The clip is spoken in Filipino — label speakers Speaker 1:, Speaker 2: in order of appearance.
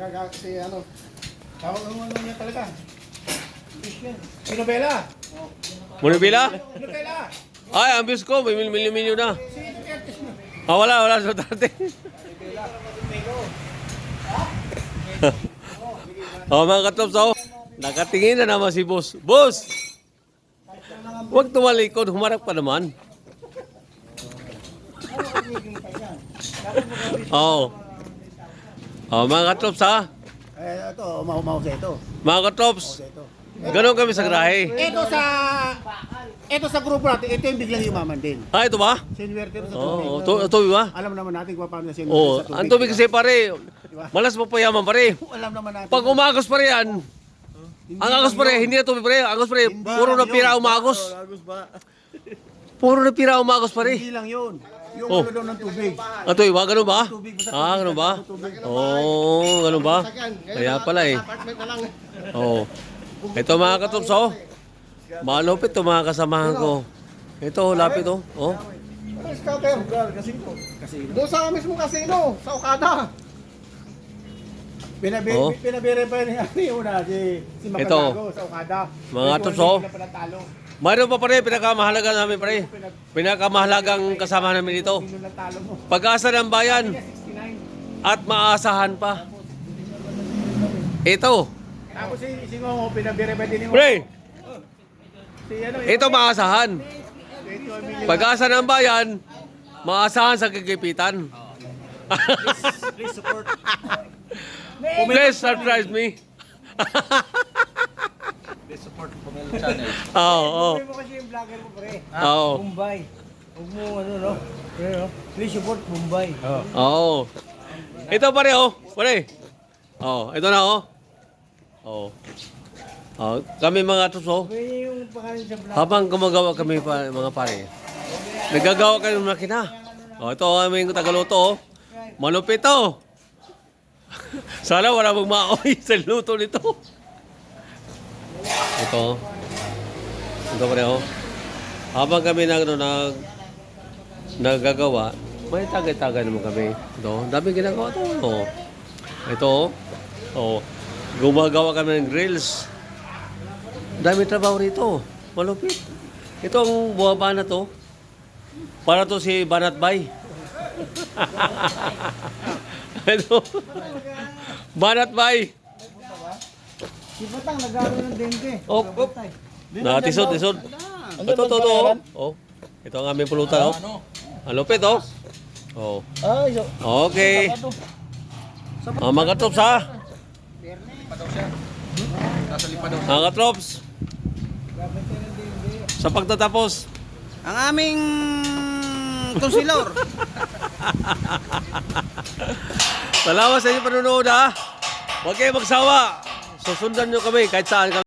Speaker 1: Kasi ano, tawag ang ano niya talaga. Pinobela.
Speaker 2: Monobila?
Speaker 1: Pinobela.
Speaker 2: Ay, ang views ko, may milyo na. Wala sa dati. Mga katrops, nakatingin na naman si boss. Boss! Huwag tumalikod, humarap ka naman. Mga katrops,
Speaker 1: Ito, umaw sa ito.
Speaker 2: Mga katrops, gano'n kami sa grahe.
Speaker 1: Ito sa grupo natin, ito yung biglang yumaman din.
Speaker 2: Ito ba?
Speaker 1: Sinwerte sa tubig.
Speaker 2: Tubig ba?
Speaker 1: Alam naman natin kung paano sinwerte sa tubig.
Speaker 2: Ang tubig kasi pare, malas mapayaman pare.
Speaker 1: Alam naman natin.
Speaker 2: Pag umagos pare yan, ang agos pare, hindi na tubig pare. Agos pare, puro na pira umagos. Puro na pira umagos pare.
Speaker 1: Hindi lang yun. Yung ano daw ng tubig.
Speaker 2: Tubig ba? Ganun ba? Ganun ba? Ganun ba? Kaya pala eh. Ito mga katrops, malupit to mga kasamahan ko. Ito, lapit to.
Speaker 1: Scouter. Doon sa mismo casino, sa Okada. Pinabere pa yung una, si Magagago sa Okada.
Speaker 2: Mga katrops, mayroon pa pare, pinakamahalaga namin pare. Pinakamahalagang kasama namin dito. Pag-asa ng bayan at maasahan pa. Ito.
Speaker 1: Tapos si Ngongo, pinabere pa din yung...
Speaker 2: Pre! Ito maasahan. Pag-asa ng bayan, maasahan sa kagipitan.
Speaker 1: Please support.
Speaker 2: Please surprise me.
Speaker 3: Please support Pomelo Channel.
Speaker 2: Oo.
Speaker 1: Sabi mo kasi yung vlogger mo, pre.
Speaker 2: Oo.
Speaker 1: Mumbai. Huwag mo ano, no? Pre, no? Please support Mumbai.
Speaker 2: Oo. Ito pare, pare. Ito na, kami mga tuso,
Speaker 1: Pre, yung pangalan sa vlog.
Speaker 2: habang gumagawa kami mga pare, nagagawa kami ng makina. Ito ang aming tagaluto, malupit to. Sana wala mong maoy sa luto nito. Ito pare, habang kami nagagawa, may tagay-tagay naman kami. Dami ginagawa to. Ito, gumagawa kami ng grills. Dami trabaho rito. Malupit. Ito ang buwaba na to. Para to si Banat Bay. Ito. Banat Bay.
Speaker 1: Si Batang, nag-aaral ng dente.
Speaker 2: Tisod. Ito. Ito ang aming pulutan, Ang lupit, Okay. Mga katrops, Mga katrops. Sa pagtatapos,
Speaker 1: Ang aming konsilor.
Speaker 2: salamat sa inyong panunood, Huwag kayong magsawa. Susundan nyo kami kahit saan kami.